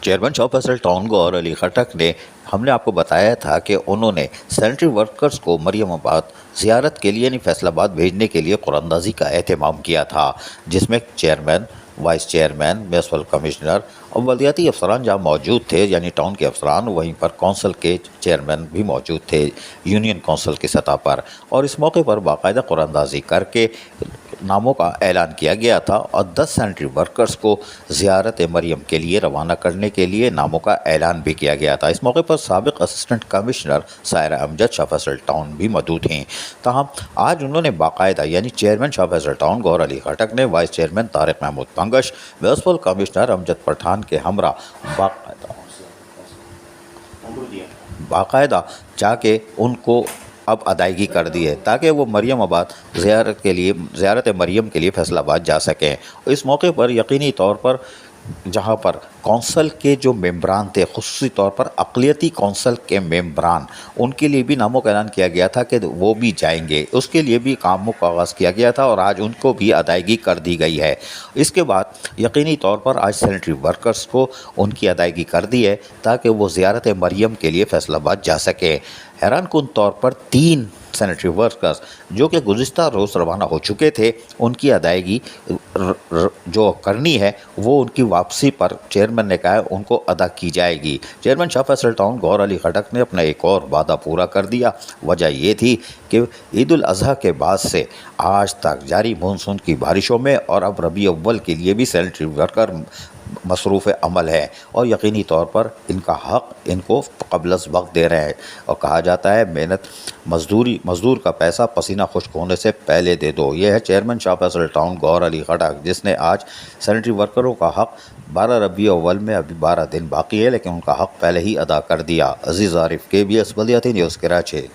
Chairman شاہ Faisal town گور علی خٹک نے ہم نے آپ کو بتایا تھا کہ انہوں نے سینیٹری ورکرز کو مریم آباد زیارت کے لیے یعنی فیصل آباد بھیجنے کے لیے قرآن اندازی کا اہتمام کیا تھا، جس میں chairman, vice chairman, municipal commissioner اور بلدیاتی افسران جہاں موجود تھے، یعنی ٹاؤن کے افسران، وہیں پر کونسل کے چیئرمین بھی موجود تھے یونین کونسل کی سطح پر، اور اس موقع پر باقاعدہ قرآن اندازی کر کے ناموں کا اعلان کیا گیا تھا اور 10 سینیٹری ورکرز کو زیارت مریم کے لیے روانہ کرنے کے لیے ناموں کا اعلان بھی کیا گیا تھا۔ اس موقع پر سابق اسسٹنٹ کمشنر سائرہ امجد شاہ فیصل ٹاؤن بھی موجود ہیں۔ تاہم آج انہوں نے باقاعدہ یعنی چیئرمین شاہ فیصل ٹاؤن گور علی خٹک نے vice chairman Tariq Mahmood Bangash, municipal commissioner Amjad Pathan کے ہمراہ باقاعدہ جا کے ان کو اب ادائیگی کر دی ہے تاکہ وہ مریم آباد زیارت مریم کے لیے فیصل آباد جا سکیں۔ اس موقع پر یقینی طور پر جہاں پر کونسل کے جو ممبران تھے، خصوصی طور پر اقلیتی کونسل کے ممبران، ان کے لیے بھی ناموں کا اعلان کیا گیا تھا کہ وہ بھی جائیں گے، اس کے لیے بھی کاموں کا آغاز کیا گیا تھا اور آج ان کو بھی ادائیگی کر دی گئی ہے۔ اس کے بعد یقینی طور پر آج سینیٹری ورکرز کو ان کی ادائیگی کر دی ہے تاکہ وہ زیارت مریم کے لیے فیصل آباد جا سکے۔ حیران کن طور پر 3 سینیٹری ورکرز جو کہ گزشتہ روز روانہ ہو چکے تھے، ان کی ادائیگی جو کرنی ہے وہ ان کی واپسی پر چیئرمین نے کہا ہے ان کو ادا کی جائے گی۔ چیئرمین شاہ فیصل ٹاؤن گور علی خٹک نے اپنا ایک اور وعدہ پورا کر دیا۔ وجہ یہ تھی کہ عید الاضحیٰ کے بعد سے آج تک جاری مونسون کی بارشوں میں اور اب ربیع اول کے لیے بھی سینیٹری ورکر مصروف عمل ہے اور یقینی طور پر ان کا حق ان کو قبل از وقت دے رہے ہیں، اور کہا جاتا ہے مزدور کا پیسہ پسینہ خشک ہونے سے پہلے دے دو۔ یہ ہے چیئرمین شاہ فیصل ٹاؤن گور علی خٹک، جس نے آج سینیٹری ورکروں کا حق 12 ربیع اول میں ابھی 12 دن باقی ہے لیکن ان کا حق پہلے ہی ادا کر دیا۔ عزیز عارف، KBS بلدیاتی نیوز، کراچی۔